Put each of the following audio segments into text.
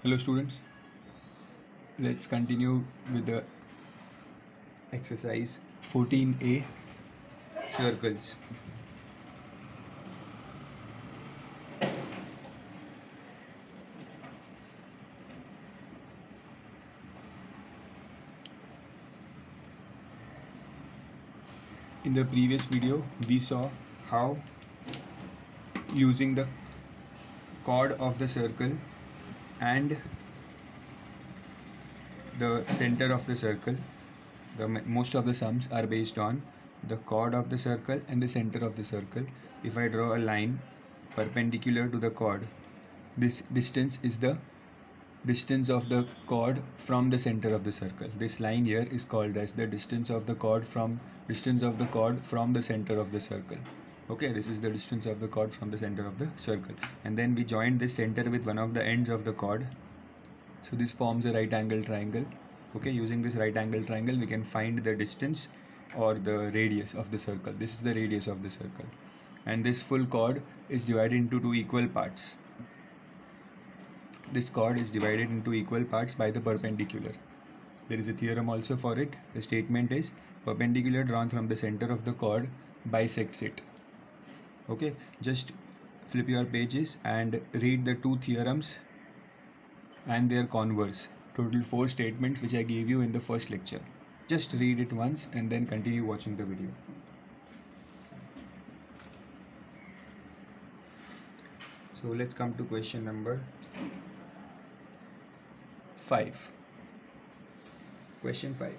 Hello students, let's continue with the exercise 14a, circles. In the previous video we saw how using the chord of the circle and the center of the circle, most of the sums are based on the chord of the circle and the center of the circle. If I draw a line perpendicular to the chord, this distance is the distance of the chord from the center of the circle. This line here is called as the distance of the chord from the center of the circle. Okay, this is the distance of the chord from the center of the circle, and then we join this center with one of the ends of the chord, so this forms a right angle triangle. Okay, using this right angle triangle we can find the distance or the radius of the circle. This is the radius of the circle, and this full chord is divided into two equal parts. This chord is divided into equal parts by the perpendicular. There is a theorem also for it. The statement is perpendicular drawn from the center of the chord bisects it. Okay, just flip your pages and read the two theorems and their converse. Total 4 statements which I gave you in the first lecture. Just read it once and then continue watching the video. So let's come to question number 5. Question 5.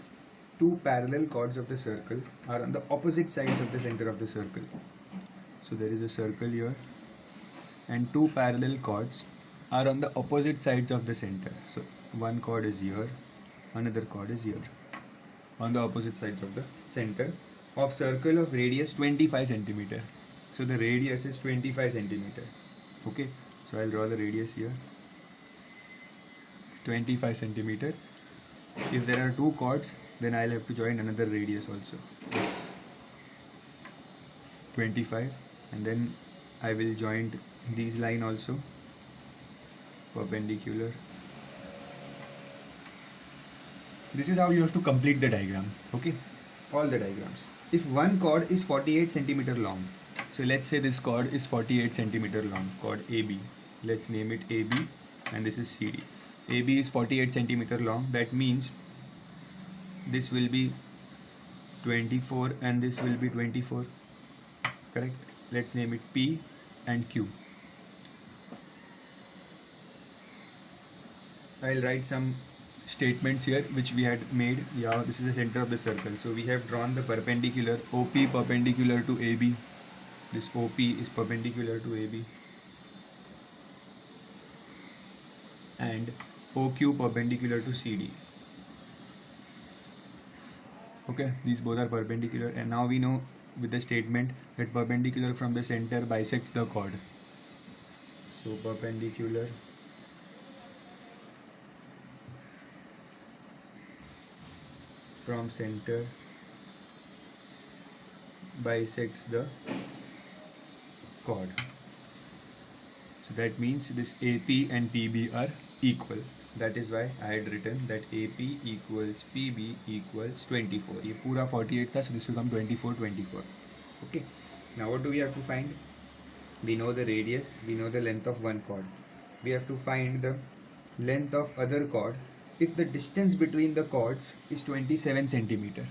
Two parallel chords of the circle are on the opposite sides of the center of the circle. So there is a circle here and two parallel chords are on the opposite sides of the center. So one chord is here, another chord is here, on the opposite sides of the center of circle of radius 25 centimeter. So the radius is 25 centimeter. Okay, so I'll draw the radius here, 25 centimeter. If there are two chords, then I'll have to join another radius also, 25, and then I will join these line also perpendicular. This is how you have to complete the diagram. Okay, all the diagrams. If one chord is 48 centimeter long, so let's say this chord is 48 centimeter long, chord AB. Let's name it AB, and this is CD. AB is 48 centimeter long. That means this will be 24 and this will be 24. Correct? Let's name it P and Q. I'll write some statements here which we had made. Yeah, this is the center of the circle. So we have drawn the perpendicular, OP perpendicular to AB. This OP is perpendicular to AB. And OQ perpendicular to CD. Okay, these both are perpendicular, and now we know with the statement that perpendicular from the center bisects the chord. So perpendicular from center bisects the chord. So that means this AP and PB are equal. That is why I had written that AP equals PB equals 24. ये पूरा 48 था, so this will come 24, 24. Okay. Now what do we have to find? We know the radius, we know the length of one chord. We have to find the length of other chord if the distance between the chords is 27 centimeter.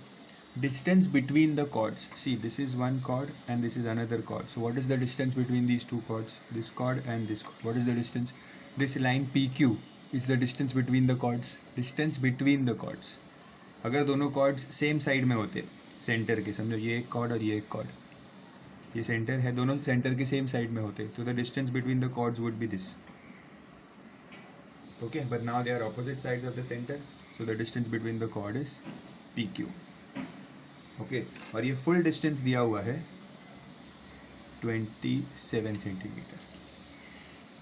Distance between the chords. See, this is one chord and this is another chord. So what is the distance between these two chords? This chord and this chord. What is the distance? This line PQ is the distance between the chords. Distance between the chords. अगर दोनों chords same side में होते, center के, समझो ये एक chord और ये एक chord, ये center है, दोनों center के same side में होते, तो the distance between the chords would be this. Okay, but now they are opposite sides of the center, so the distance between the chord is PQ. Okay, और ये full distance दिया हुआ है 27 centimeter.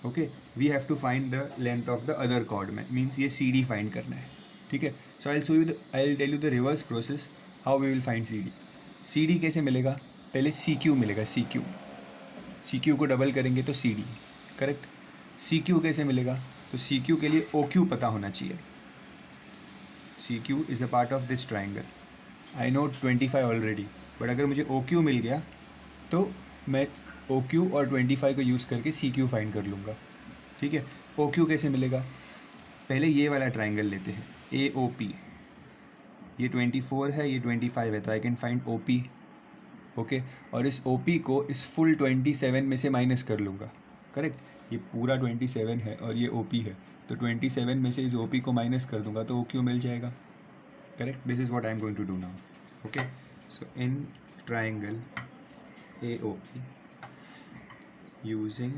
Okay, we have to find the length of the other chord. Means ये CD find करना है. ठीक है, so I'll tell you the reverse process how we will find CD. CD कैसे मिलेगा? पहले CQ मिलेगा. CQ को डबल करेंगे तो CD. करेक्ट. CQ कैसे मिलेगा? तो तो सी क्यू के लिए ओ क्यू पता होना चाहिए. C Q is a part of this triangle. I know 25 already, but अगर मुझे ओ क्यू मिल गया तो मैं ओ क्यू और 25 को यूज़ करके सी क्यू फाइंड कर लूँगा. ठीक है. ओ क्यू कैसे मिलेगा? पहले ये वाला ट्राइंगल लेते हैं, ए ओ पी. ये 24 है, ये 25 है, तो I can find O P. Okay. और इस ओ पी को इस फुल 27 में से माइनस कर लूँगा. करेक्ट. ये पूरा 27 है और ये ओ पी है, तो 27 में से इस ओ पी को माइनस कर दूँगा तो ओ क्यू मिल जाएगा. Correct. This is what I am going to do now. Okay. So in triangle AOP, using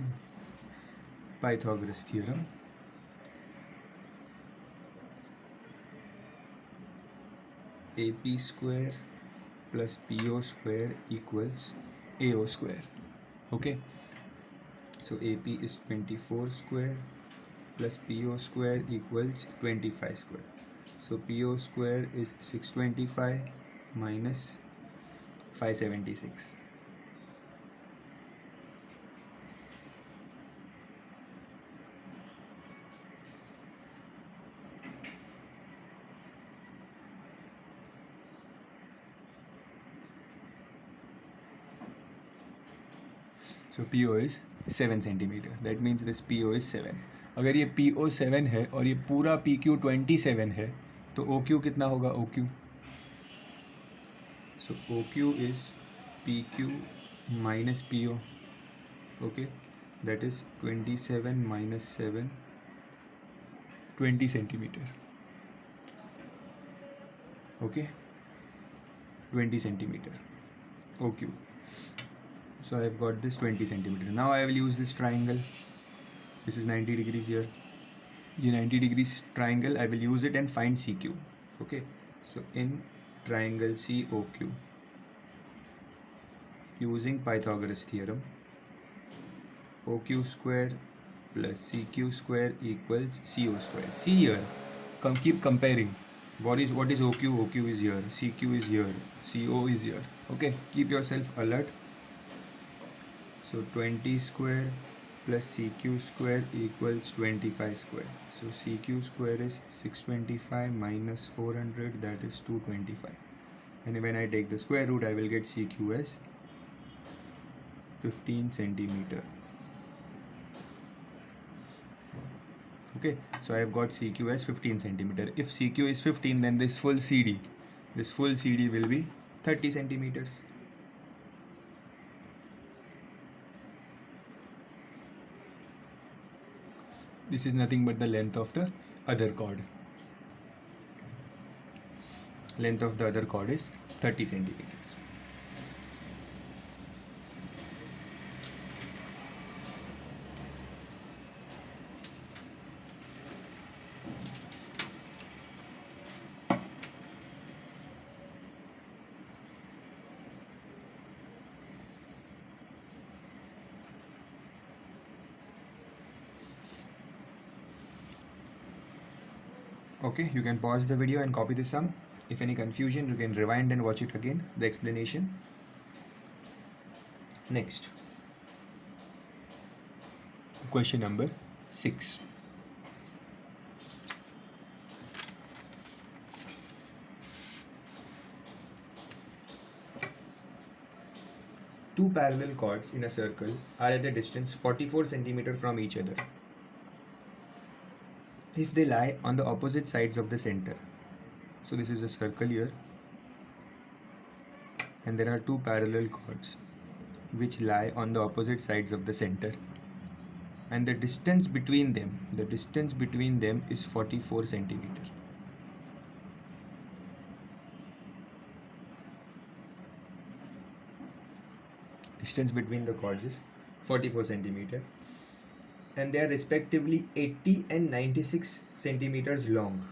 Pythagoras theorem, AP square plus PO square equals AO square. Okay. So AP is 24 square plus PO square equals 25 square. So PO square is 625 minus 576. So PO is 7 centimeter. That means this PO is 7. अगर ये PO 7 है और ये पूरा PQ 27 है तो OQ कितना होगा? OQ. So OQ is PQ minus PO. Okay. That is 27 minus 7, 20 centimeter. Okay. 20 centimeter. OQ. So I have got this 20 centimeter. Now I will use this triangle. This is 90 degrees here. ये 90 degrees triangle, I will use it and find CQ. Okay. So in triangle COQ, using Pythagoras theorem, OQ square plus CQ square equals CO square. See here, keep comparing. What is OQ? OQ is here. CQ is here. CO is here. Okay. Keep yourself alert. So 20 square plus CQ square equals 25 square. So CQ square is 625 minus 400, that is 225. And when I take the square root, I will get CQ as 15 centimeter. Okay, so I have got CQ as 15 centimeter. If CQ is 15, then this full CD will be 30 centimeters. This is nothing but the length of the other chord. Length of the other chord is 30 centimeters. Okay, you can pause the video and copy the sum. If any confusion, you can rewind and watch it again, the explanation. Next, question number 6. Two parallel chords in a circle are at a distance 44 centimeters from each other if they lie on the opposite sides of the center. So this is a circle here, and there are two parallel chords which lie on the opposite sides of the center, and the distance between them is 44 centimeters. Distance between the chords is 44 centimeters, and they are respectively 80 and 96 centimeters long.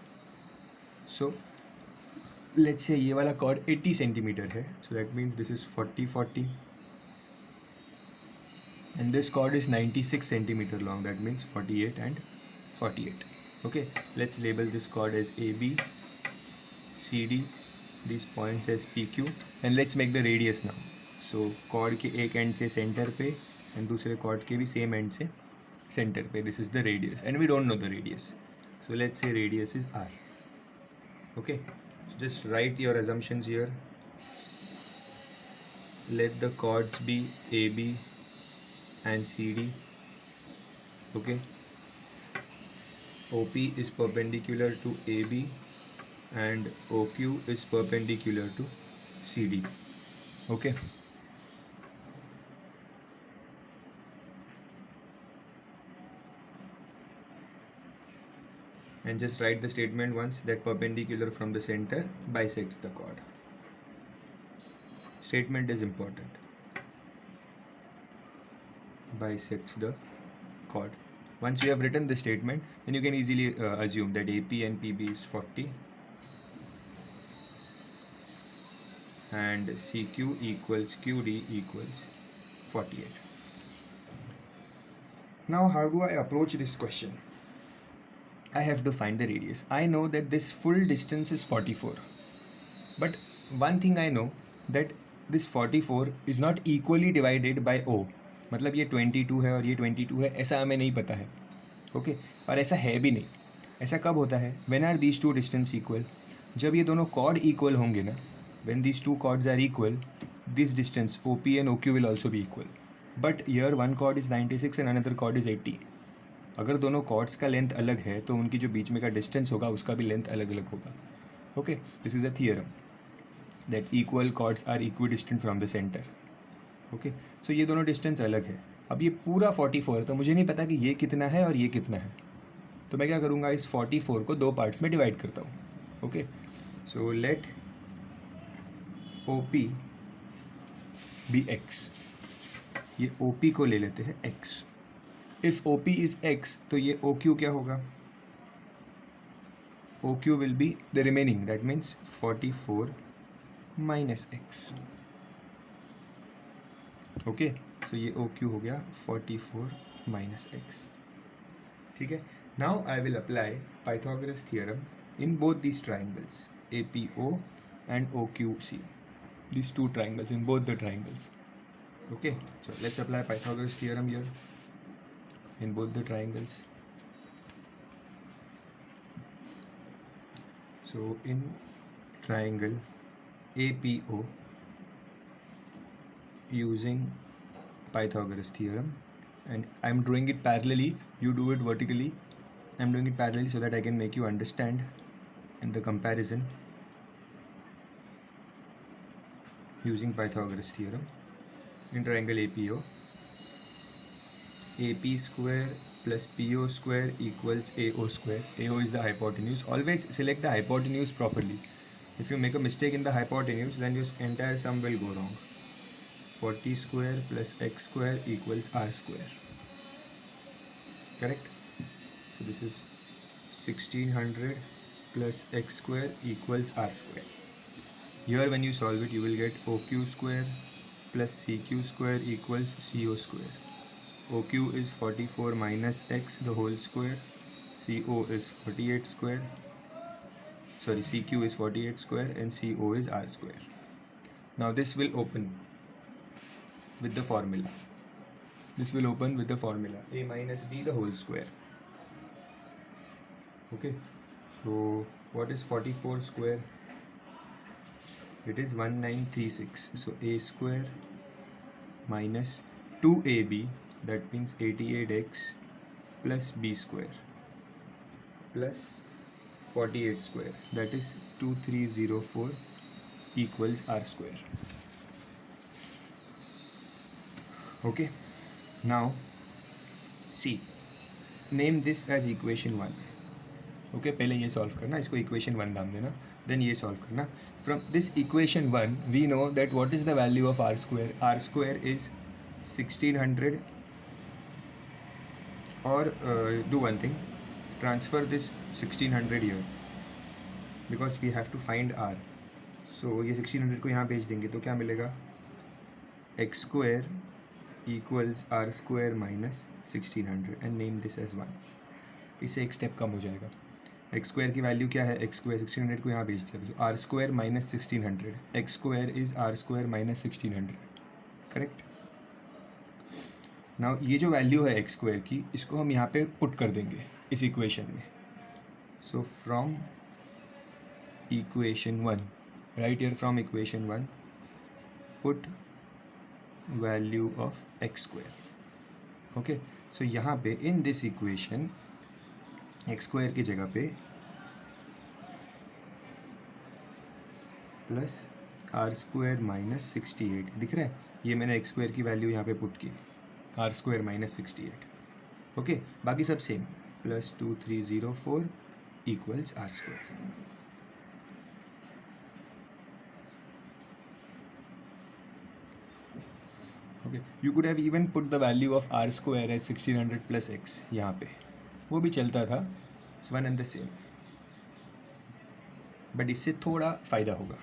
So let's say ये वाला chord 80 centimeter है, so that means this is 40 40, and this chord is 96 centimeter long, that means 48 and 48. Okay, let's label this chord as AB, CD, these points as PQ, and let's make the radius now. So chord के एक end से center पे and दूसरे chord के भी same end से center पे. This is the radius and we don't know the radius, so let's say radius is r. Okay, so just write your assumptions here. Let the chords be AB and CD. Okay, OP is perpendicular to AB and OQ is perpendicular to CD. Okay, and just write the statement once that perpendicular from the center bisects the chord. Statement is important. Bisects the chord. Once you have written the statement, then you can easily assume that AP and PB is 40 and CQ equals QD equals 48. Now how do I approach this question? I have to find the radius. I know that this full distance is 44, but one thing I know that this 44 is not equally divided by O. मतलब ये 22 है और ये 22 है, ऐसा हमें नहीं पता है. ओके, और ऐसा है भी नहीं. ऐसा कब होता है? When are these two distance equal. जब ये दोनों कॉर्ड इक्वल होंगे ना, when these two chords are equal, this distance OP and OQ will also be equal. But here one chord is 96 and another chord is 80. अगर दोनों chords का length अलग है तो उनकी जो बीच में का डिस्टेंस होगा उसका भी लेंथ अलग अलग होगा. Okay, this is a theorem that equal chords are equidistant from the centre. Okay, so ये दोनों डिस्टेंस अलग है. अब ये पूरा 44 है तो मुझे नहीं पता कि ये कितना है और ये कितना है. तो मैं क्या करूँगा, इस 44 को दो पार्ट्स में डिवाइड करता हूँ. Okay, so let OP be x. ये OP को ले लेते हैं x. If OP is x तो ये OQ क्या होगा? OQ will be the remaining, that means 44 minus x. Okay, so ये OQ हो गया 44 माइनस x. ठीक है. Now I will apply Pythagoras theorem in both these triangles APO and OQC. These two triangles, in both the triangles. Okay, so let's apply Pythagoras theorem here in both the triangles. So in triangle APO, using Pythagoras theorem, and I'm drawing it parallelly, you do it vertically. I'm doing it parallelly so that I can make you understand in the comparison. Using Pythagoras theorem in triangle APO, AP square plus PO square equals AO square. AO is the hypotenuse. Always select the hypotenuse properly. If you make a mistake in the hypotenuse, then your entire sum will go wrong. 40 square plus x square equals r square. Correct? So this is 1600 plus x square equals r square. Here when you solve it, you will get OQ square plus CQ square equals CO square. OQ is 44 minus x the whole square. CO is 48 square. Sorry, CQ is 48 square and CO is r square. Now this will open with the formula. This will open with the formula A minus B the whole square. Okay, so what is 44 square? It is 1936. So A square minus 2AB, that means 88x plus B square plus 48 square, that is 2304 equals r square. Okay, now see, name this as equation 1. Okay, पहले ये solve करना, इसको equation 1 नाम देना, then ये solve करना. From this equation 1 we know that what is the value of R square. R square is 1600. और do one thing, transfer this 1600 here because we have to find R. So ये 1600 को यहाँ भेज देंगे तो क्या मिलेगा? X square equals R square minus 1600 and name this as 1. इससे एक स्टेप कम हो जाएगा. एक्स स्क्वायर की वैल्यू क्या है? एक्स स्क्वायर 1600 को यहाँ भेज दिया तो R square minus 1600. X square is R square minus 1600. Correct. Now ये जो वैल्यू है एक्स स्क्वायर की, इसको हम यहाँ पे पुट कर देंगे इस इक्वेशन में. So from equation 1, right here from equation 1, put value of X square. Okay, so यहाँ पे in this equation X square की जगह पे प्लस आर स्क्वायर माइनस 68 दिख रहा है. ये मैंने एक्स स्क्वायर की वैल्यू यहाँ पे पुट की, आर स्क्वायर माइनस 68. ओके, बाकी सब same. Plus 2304 equals R square. Okay, you could have even put the value of R square as 1600 plus X यहाँ पे, वो भी चलता था. It's one and the same, but इससे थोड़ा फ़ायदा होगा.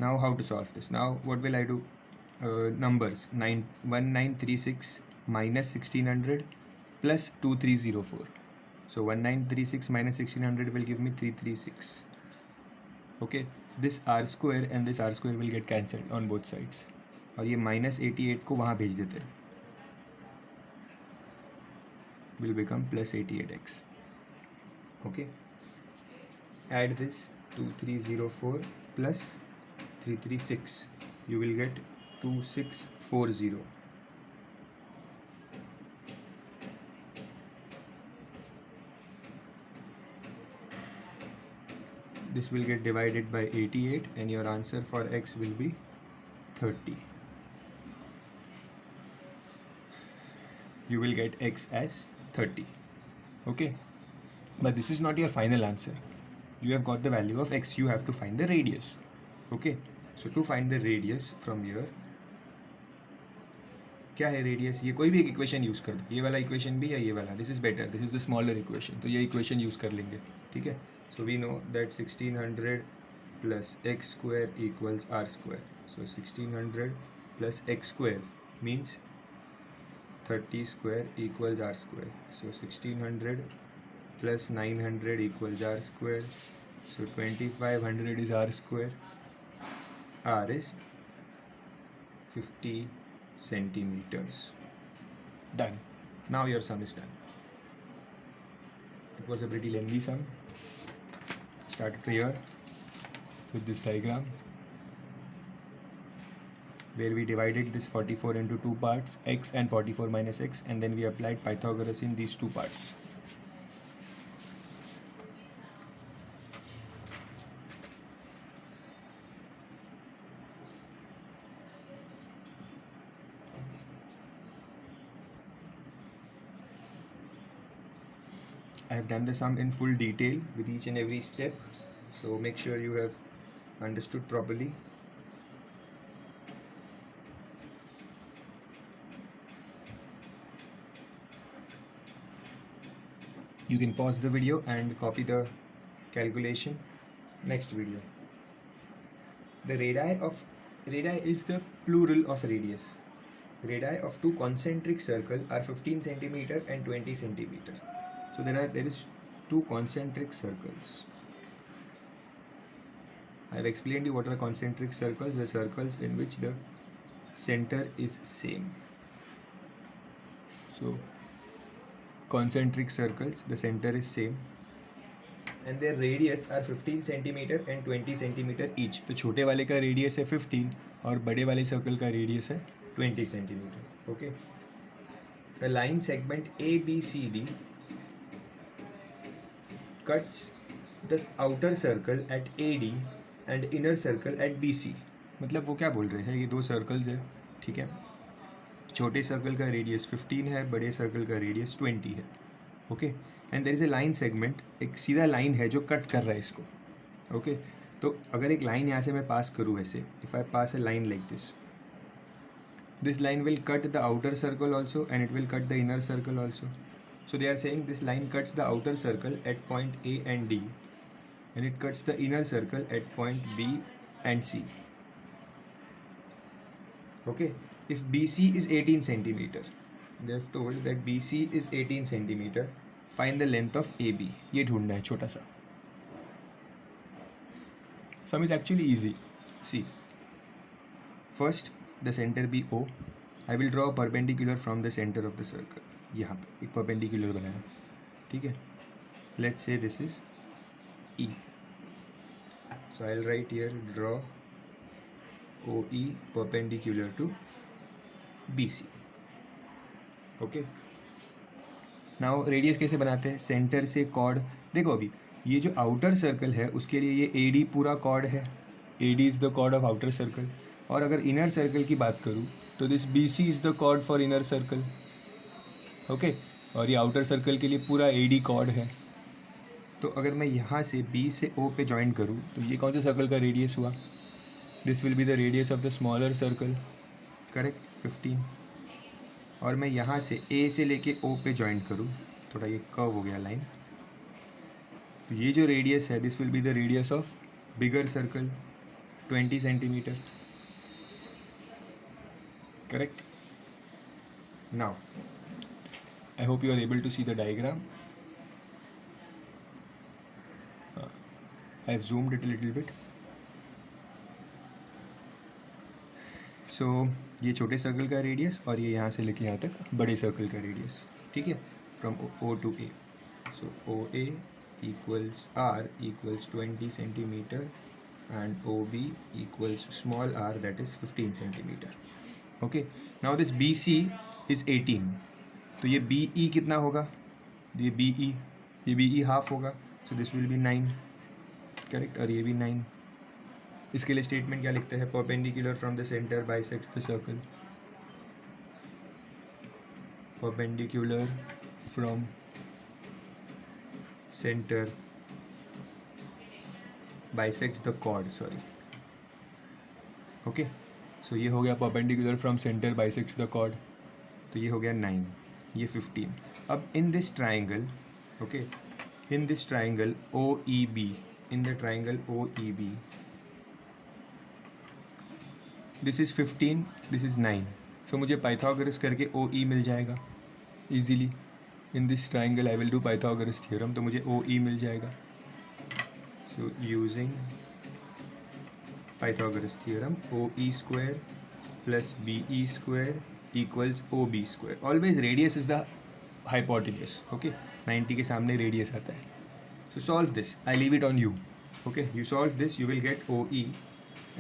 Now how to solve this? Now what will I do? Numbers 1936 minus 1600 plus 2304. So 1936 minus 1600 will give me 336. Okay, this r square and this r square will get cancelled on both sides. और ये -88 को वहाँ भेज देते हैं, will become plus 88x. Okay, add this 2304 plus 336, you will get 2640. This will get divided by 88 and your answer for x will be 30. You will get x as 30. Okay, but this is not your final answer. You have got the value of x, you have to find the radius. Okay, so to find the radius from here, क्या है radius? ये कोई भी एक equation use कर दो, ये वाला इक्वेशन भी या ये वाला. This is better, this is the smaller equation, तो ये इक्वेशन यूज़ कर लेंगे. ठीक है, so we know that 1600 plus x square equals r square. So 1600 plus x square means 30 square equals r square. So 1600 plus 900 equals r square. So 2500 is r square. R is 50 centimeters. Done. Now your sum is done. It was a pretty lengthy sum. Started here with this diagram where we divided this 44 into two parts, x and 44 minus x, and then we applied Pythagoras in these two parts. I have done the sum in full detail with each and every step, so make sure you have understood properly. You can pause the video and copy the calculation. Next video. The radii is the plural of radius. Radii of two concentric circles are 15 centimeter and 20 centimeter. So there is two concentric circles. I have explained you what are concentric circles. The circles in which the center is same. So concentric circles, the center is same, and their radius are 15 centimeter and 20 centimeter each. तो छोटे वाले का radius है 15 और बड़े वाले circle का radius है 20 centimeter. Okay. The line segment ABCD cuts the outer circle at AD and inner circle at BC. मतलब वो क्या बोल रहे हैं, ये दो सर्कल्स है. ठीक है, छोटे सर्कल का रेडियस 15 है, बड़े सर्कल का रेडियस 20 है. Okay, and there is a line segment, एक सीधा लाइन है जो कट कर रहा है इसको. ओके, तो अगर एक लाइन यहाँ से मैं पास करूँ ऐसे, if I pass A line like this line will cut the outer circle also and it will cut the inner circle also. So they are saying this line cuts the outer circle at point A and D and it cuts the inner circle at point B and C. Okay, if BC is 18 centimeter, they have told that BC is 18 centimeter, find the length of AB. ये ढूंढना है छोटा सा. Sum is actually easy. See, first the center be O. I will draw perpendicular from the centre of the circle. यहाँ पे एक perpendicular बनाया, ठीक है. लेट्स से this is E. So I'll write here draw OE perpendicular to BC. Okay. Now radius कैसे बनाते हैं? सेंटर से कॉर्ड. देखो अभी ये जो आउटर सर्कल है उसके लिए ये AD पूरा कॉर्ड है. AD is the chord of outer circle. और अगर इनर सर्कल की बात करूँ तो this BC is the chord for inner circle. Okay. और ये आउटर सर्कल के लिए पूरा AD कॉर्ड है. तो अगर मैं यहाँ से B से O पे ज्वाइन करूँ तो ये कौन से सर्कल का रेडियस हुआ? This will be the radius of the smaller circle. Correct, 15. और मैं यहाँ से A से लेके O पे ज्वाइन करूँ, थोड़ा ये कर्व हो गया लाइन, तो ये जो रेडियस है this will be the radius of bigger circle 20 centimetre. Correct. Now I hope you are able to see the diagram. I have zoomed it a little bit. So ये छोटे circle का radius और ये यहाँ से लेके यहाँ तक बड़े सर्कल का रेडियस, ठीक है, from O to A. So OA equals R equals 20 centimetre and OB equals small r that is 15 centimetre. Okay. Now this BC is 18. तो ये BE कितना होगा? ये BE हाफ होगा. So this will B 9. Correct. और ये भी 9. इसके लिए स्टेटमेंट क्या लिखते हैं? Perpendicular from the centre bisects the circle. Perpendicular from centre bisects the chord. Sorry. Okay. So ये हो गया perpendicular from centre bisects the chord. तो ये हो गया 9, ये 15. अब in this triangle, okay, in this triangle OEB, in the triangle OEB, this is 15, this is 9. so मुझे पाइथागोरस करके OE मिल जाएगा easily. in this triangle I will do Pythagoras theorem, तो मुझे OE मिल जाएगा. so using Pythagoras theorem, OE square plus BE square equals OB square. always radius is the hypotenuse. okay, 90 के सामने radius आता है. So solve this. I leave it on you. Okay, you solve this, you will get OE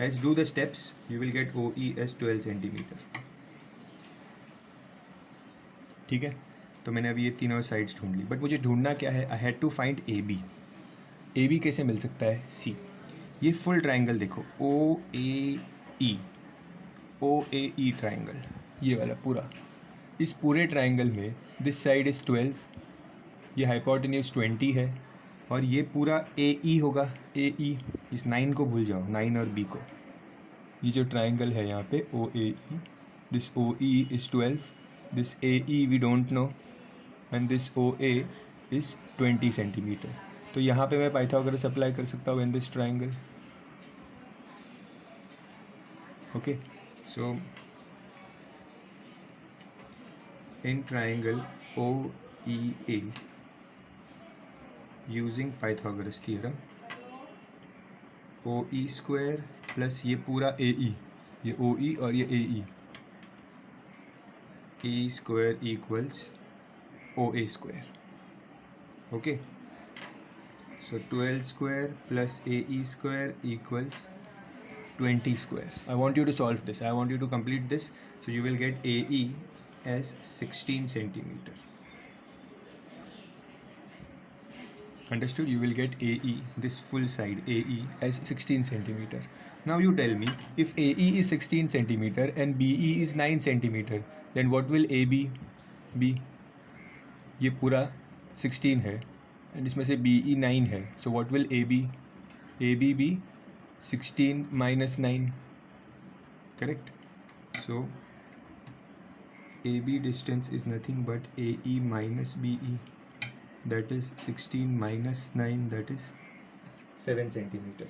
as, do the steps, you will get OE as 12 centimetre. ठीक है. तो मैंने अभी ये तीनों साइड्स ढूंढ ली, बट मुझे ढूंढना क्या है? I had to find AB. AB कैसे मिल सकता है? सी, ये फुल ट्राइंगल देखो, OAE ट्राइंगल, ये वाला पूरा. इस पूरे ट्राइंगल में दिस साइड इज़ 12, ये हाइपोटेन्यूज 20 है, और ये पूरा AE होगा. AE, इस 9 को भूल जाओ, 9 और B को. ये जो ट्राइंगल है यहाँ पे OAE, this OE is 12, this AE we don't know, and this OA is 20 centimetre. तो यहाँ पे मैं पाइथागोरस अप्लाई कर सकता हूँ in this triangle. Okay. So in triangle OEA, using Pythagoras theorem, OE square plus ये पूरा AE, ये OE और ये AE, AE square equals OA square. okay, so 12 square plus AE square equals 20 square. I want you to solve this, I want you to complete this. So you will get AE as 16 centimeter. Understood? You will get AE, this full side AE, as 16 centimeter. Now you tell me, if AE is 16 centimeter and BE is 9 centimeter, then what will AB be? ये पूरा 16 है and इसमें से BE 9 है. So what will AB? AB be 16 minus 9. Correct? So AB distance is nothing but AE minus BE. That is 16 minus 9, that is 7 centimeter.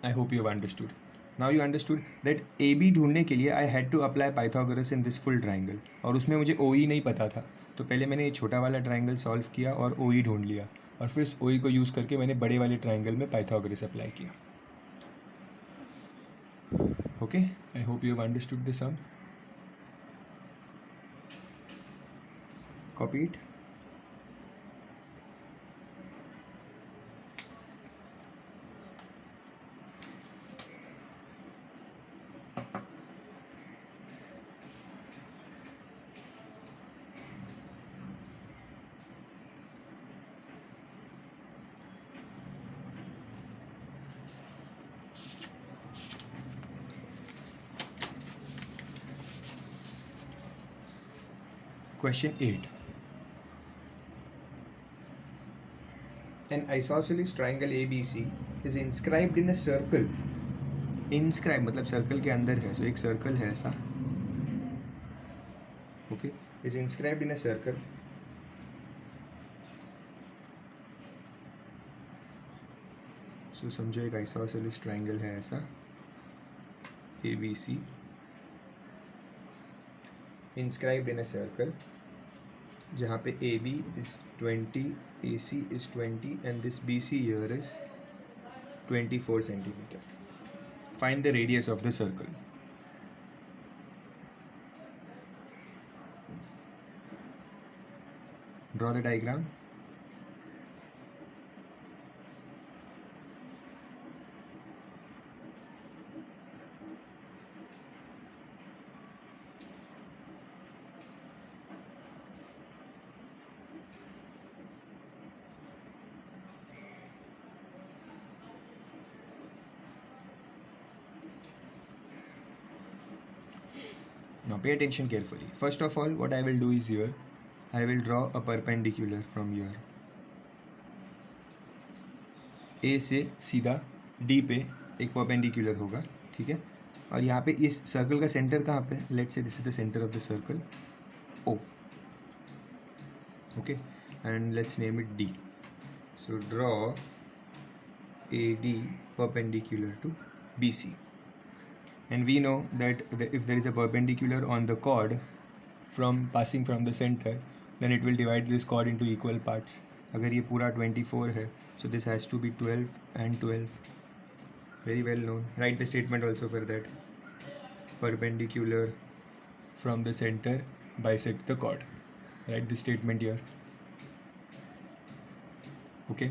I hope you have understood. Now you understood that AB ढूंढने के लिए I had to apply Pythagoras in this full triangle. और उसमें मुझे OE नहीं पता था, तो पहले मैंने ये छोटा वाला ट्राइंगल सॉल्व किया और OE ढूंढ लिया, और फिर इस OE को यूज़ करके मैंने बड़े वाले ट्राइंगल में Pythagoras अप्लाई किया. Okay, I hope you have understood the sum. Copy it. Question 8. An isosceles triangle ABC is inscribed in a circle. Inscribe मतलब सर्कल के अंदर है, so एक सर्कल है ऐसा. Okay, is inscribed in a circle. So समझो एक isosceles triangle है ऐसा ABC inscribed in a circle जहाँ पे AB is 20, AC is 20 and this BC here is 24 centimeter. Find the radius of the circle. Draw the diagram. Now pay attention carefully. First of all, what I will do is here, I will draw a perpendicular from here. A से सीधा D पे एक perpendicular होगा, ठीक है. और यहाँ पे इस सर्कल का सेंटर कहाँ पे? Let's say this is the center of the circle, O. Okay, and let's name it D. So draw AD perpendicular to BC. And we know that if there is a perpendicular on the chord from passing from the center, then it will divide this chord into equal parts. अगर ये पूरा 24 है, so this has to be 12 and 12. Very well known. Write the statement also for that. Perpendicular from the center bisect the chord. Write the statement here. Okay.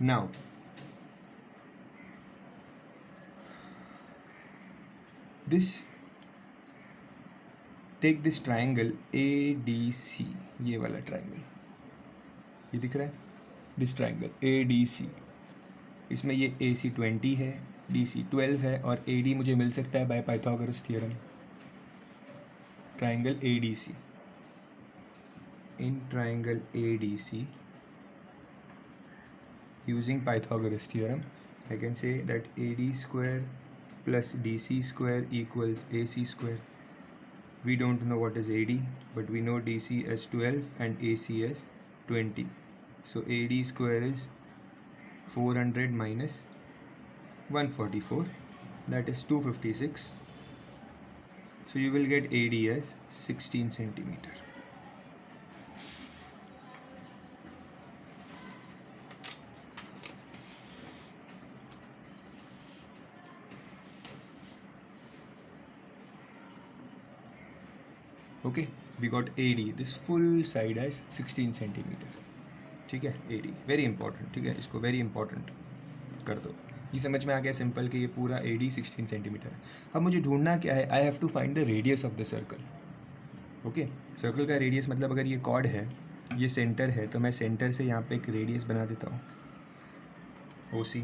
Now, take this triangle ADC, ये वाला triangle, ये दिख रहा है, this triangle ADC, इसमें ये AC 20 है, DC 12 है और AD मुझे मिल सकता है by Pythagoras theorem. Triangle ADC. In triangle ADC, using Pythagoras theorem, I can say that AD square plus DC square equals AC square. We don't know what is AD, but we know DC as 12 and AC as 20. So AD square is 400 minus 144, that is 256. So you will get AD as 16 centimeter. Okay, we got AD, this full side as 16 centimeter. ठीक है, AD very important, ठीक है, इसको very important कर दो. ये समझ में आ गया सिंपल कि ये पूरा AD 16 सेंटीमीटर है. अब मुझे ढूंढना क्या है? I have to find the radius of the circle. Okay, circle का रेडियस मतलब अगर ये कॉर्ड है, ये सेंटर है, तो मैं सेंटर से यहाँ पे एक रेडियस बना देता हूँ, OC.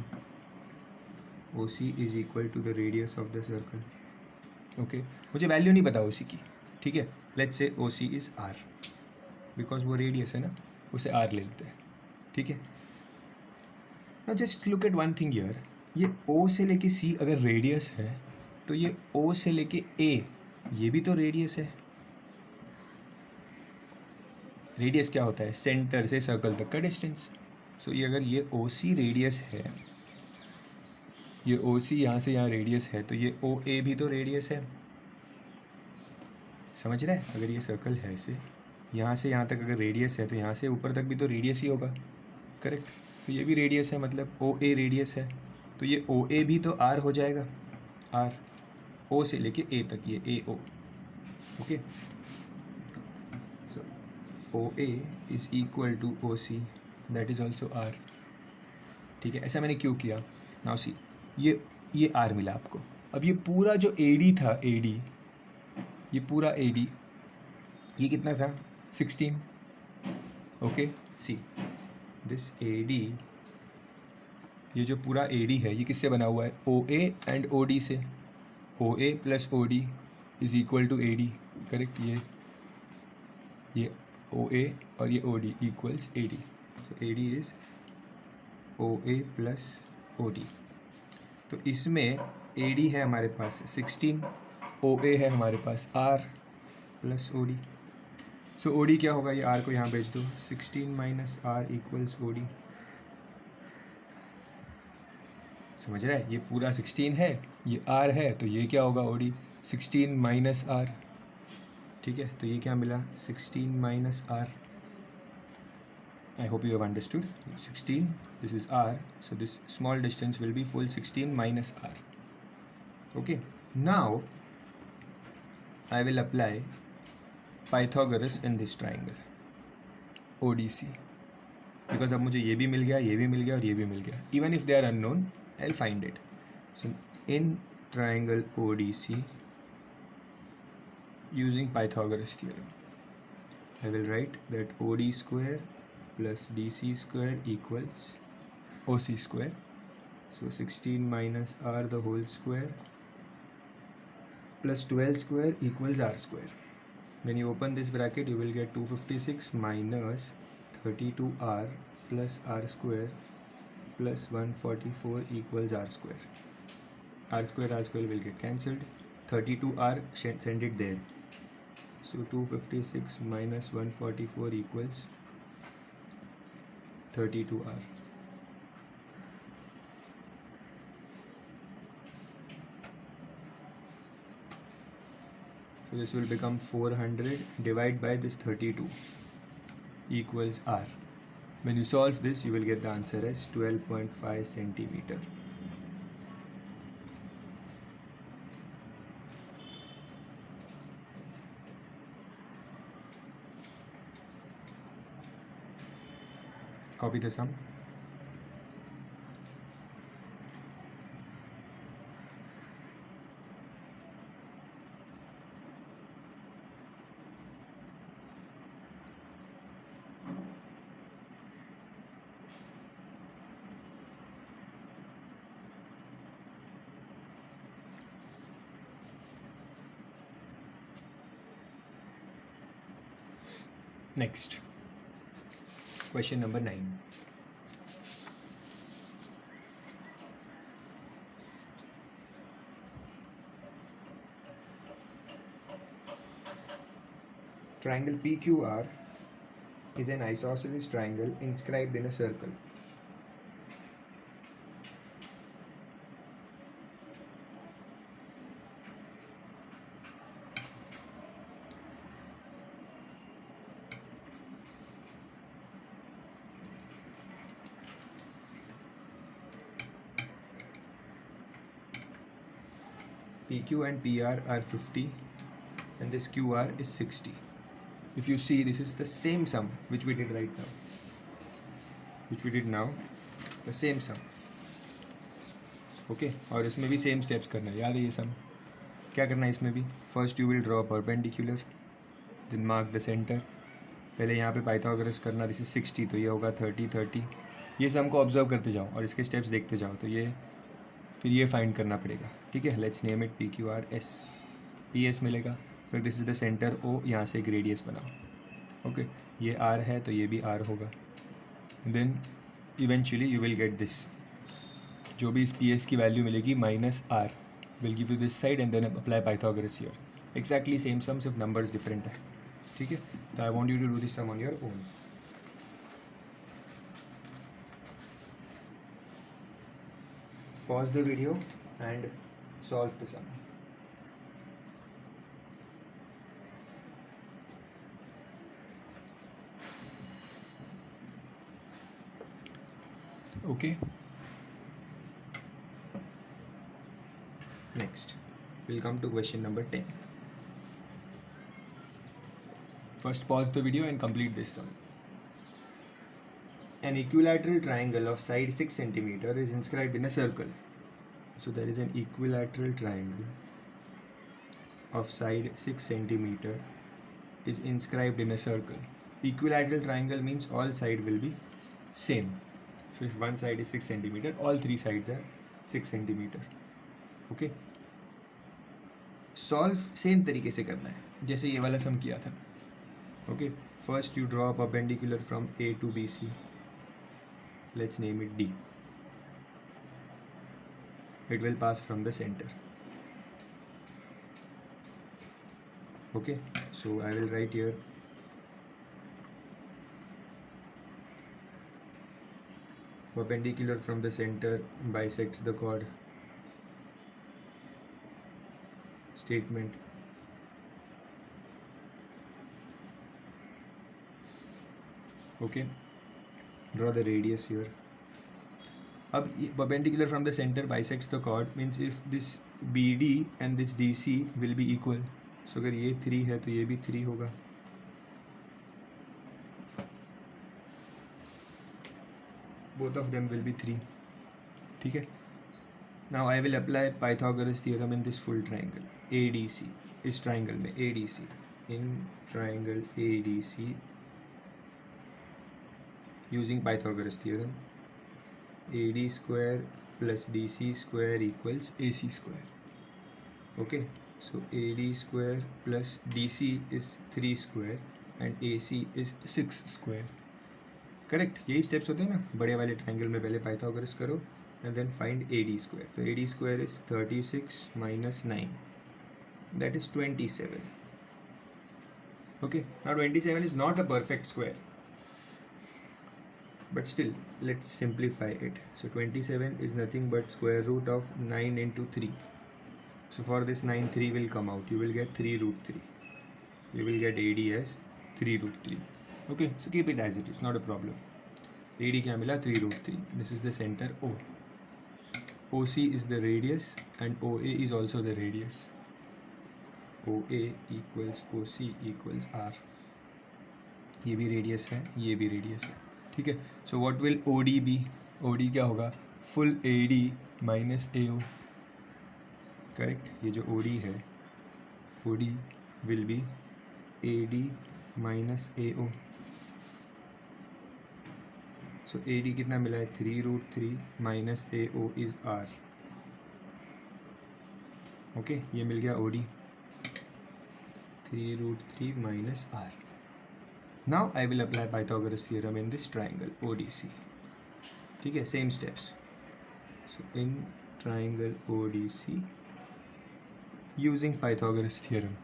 OC is equal to the radius of the circle. Okay, मुझे वैल्यू नहीं पता OC की, ठीक है. Let's say OC is R, because वो रेडियस है ना, उसे R ले लेते हैं, ठीक है. Now just look at one thing here, ये O से लेके C अगर रेडियस है, तो ये O से लेके A ये भी तो रेडियस है. रेडियस क्या होता है? सेंटर से सर्कल तक का डिस्टेंस. सो ये अगर ये OC रेडियस है, ये OC यहाँ से यहाँ रेडियस है, तो ये OA भी तो रेडियस है. समझ रहे हैं? अगर ये सर्कल है ऐसे, यहाँ से यहाँ तक अगर रेडियस है, तो यहाँ से ऊपर तक भी तो रेडियस ही होगा, करेक्ट. तो ये भी रेडियस है, मतलब OA रेडियस है, तो ये OA भी तो R हो जाएगा, R. ओ से लेके ए तक, ये A O, okay. So O A is equal to O C, that is also R, ठीक है। ऐसा मैंने क्यों किया? नाउ सी, ये आर मिला आपको। अब ये पूरा जो ए डी था, ए डी, ये पूरा ए डी, ये कितना था? 16, okay. See this A D, ये जो पूरा ए डी है, ये किससे बना हुआ है? ओ ए एंड ओ डी से। O A plus O D is equal to A D, correct. ये ओ ए और ये O D equals A D. So A D is O A plus O D. तो इसमें A D है हमारे पास 16, ओ A है हमारे पास R plus O D. So O D क्या होगा? ये आर को यहाँ भेज दो, 16 minus R equals O D. समझ रहा है? ये पूरा 16 है, ये आर है, तो ये क्या होगा? ओ डी 16 माइनस आर, ठीक है। तो ये क्या मिला? 16 माइनस आर। I hope you have understood. 16, this is r, so this small distance will be full 16 minus r. Okay, now I will apply Pythagoras in this triangle ODC, because अब मुझे ये भी मिल गया, ये भी मिल गया और ये भी मिल गया. Even if they are unknown, I'll find it. So in triangle ODC, using Pythagoras theorem, I will write that OD square plus DC square equals OC square. So 16 minus r the whole square plus 12 square equals r square. When you open this bracket, you will get 256 minus 32r plus r square plus 144 equals r square. R square will get cancelled. 32r, send it there. So 256 minus 144 equals 32r. So this will become 400 divided by this 32 equals r. When you solve this, you will get the answer as 12.5 centimeter. Copy the sum. Next, question number 9. Triangle PQR is an isosceles triangle inscribed in a circle. PQ and PR are 50 and this QR is 60. If you see, this is the same sum which we did right now, the same sum. Okay, और इसमें भी same steps करना है, याद है ये sum. क्या करना है इसमें भी? First you will draw perpendicular, then mark the center. पहले यहाँ पे Pythagoras करना, this is 60, तो ये होगा 30 30. ये sum को ऑब्जर्व करते जाओ और इसके steps देखते जाओ, तो ये फिर ये फाइंड करना पड़ेगा. ठीक है, let's name it PQRS. PS मिलेगा, फिर this is the centre O, यहाँ से एक रेडियस बनाओ. ओके, ये R है तो ये भी R होगा. Then eventually you will get this, जो भी इस PS की वैल्यू मिलेगी minus R will give you this side and then apply Pythagoras here. Exactly same sum, सिर्फ नंबर्स डिफरेंट है. ठीक है, तो I want you to do this sum on your own. Pause the video and solve the sum. Okay. Next, We'll come to question number 10. First pause the video and complete this sum. An equilateral triangle of side 6 cm is inscribed in a circle. So there is an equilateral triangle of side 6 cm is inscribed in a circle. Equilateral triangle means all sides will be same. So if one side is 6 cm, all three sides are 6 cm. Okay. Solve same तरीके से करना है जैसे ये वाला सम किया था. Okay. First you draw a perpendicular from A to BC. Let's name it D. It will pass from the center. Okay, so I will write here perpendicular from the center bisects the chord. Statement. Okay, draw the radius here. अब perpendicular from the center bisects the chord means if this BD and this DC will be equal. So अगर ये 3 है तो ये भी 3 होगा. Both of them will be 3. ठीक है. Now I will apply Pythagoras theorem in this full triangle ADC. इस triangle में ADC, in triangle ADC using Pythagoras theorem, AD square plus DC square equals AC square. Okay, so AD square plus DC is 3 square and AC is 6 square. Correct. यही steps होते हैं ना बड़े वाले triangle में. पहले Pythagoras करो and then find AD square. So AD square is 36 minus 9. That is 27. Okay. Now 27 is not a perfect square. But still, let's simplify it. So 27 is nothing but square root of 9 into 3. So for this 9, 3 will come out. You will get 3 root 3. You will get AD as 3 root 3. Okay. So keep it as it is. Not a problem. AD क्या मिला? 3 root 3. This is the center O. OC is the radius and OA is also the radius. OA equals OC equals R. ये भी radius है, ये भी radius है. ठीक है. So what will OD be? OD क्या होगा? Full AD minus AO. Correct. ये जो OD है, OD will be AD minus AO. So AD कितना मिला है? 3 root 3 minus AO is R. Okay, ये मिल गया OD. 3 root 3 minus R. Now I will apply Pythagoras theorem in this triangle ODC. ठीक है, same steps. So in triangle ODC using Pythagoras theorem,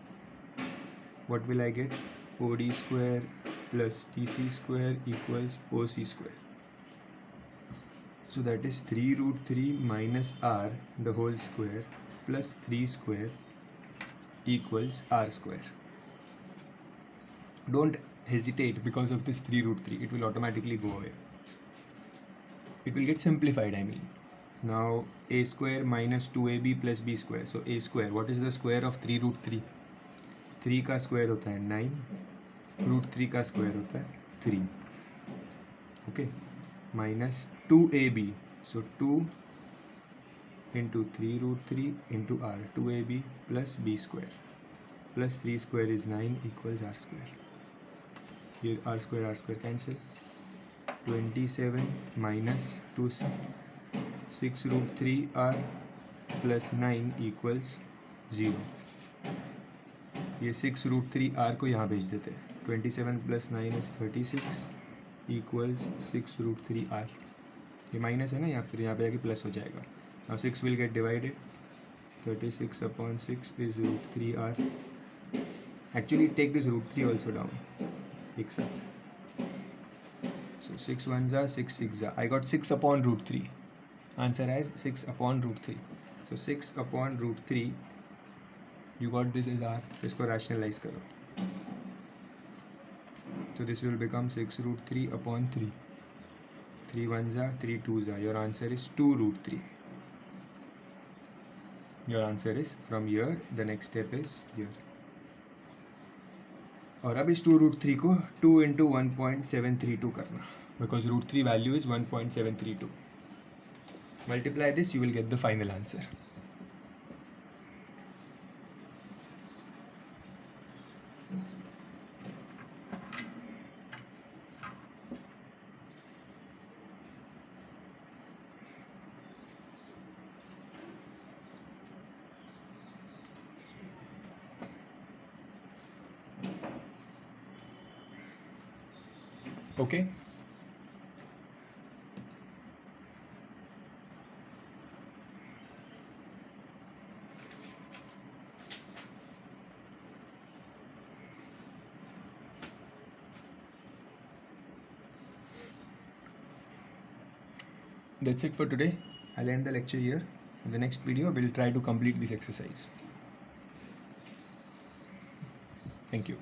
what will I get? OD square plus DC square equals OC square. So that is 3 root 3 minus R the whole square plus 3 square equals R square. Don't hesitate because of this 3 root 3. It will automatically go away. It will get simplified, I mean. Now A square minus 2AB plus B square. So A square. What is the square of 3 root 3? 3 का square होता है 9. Root 3 का square होता है 3. Okay. Minus 2AB. So 2 into 3 root 3 into R. 2AB plus B square. Plus 3 square is 9 equals R square. Here R square cancel. 27 minus 2 6 root 3 R plus 9 equals 0. ये 6 root 3 R को यहाँ भेज देते हैं. 27 plus 9 is 36 equals 6 root 3 R. ये minus है ना यहाँ पर, यहाँ पे आके प्लस हो जाएगा. Now 6 will get divided. 36 upon 6 is root 3 R. Actually take this root 3 also down. एक साथ. So 6 ones are 6 6 are. I got 6 upon root 3. Answer as 6 upon root 3. So 6 upon root 3. You got this is R. इसको rationalize करो. So this will become 6 root 3 upon 3. 3 ones are 3 twos are. Your answer is 2 root 3. your answer is from here, the next step is here. और अब इस 2√3 को 2 into 1.732 करना, because √3 value is 1.732. Multiply this, you will get the final answer. Okay. That's it for today. I'll end the lecture here. In the next video, we'll try to complete this exercise. Thank you.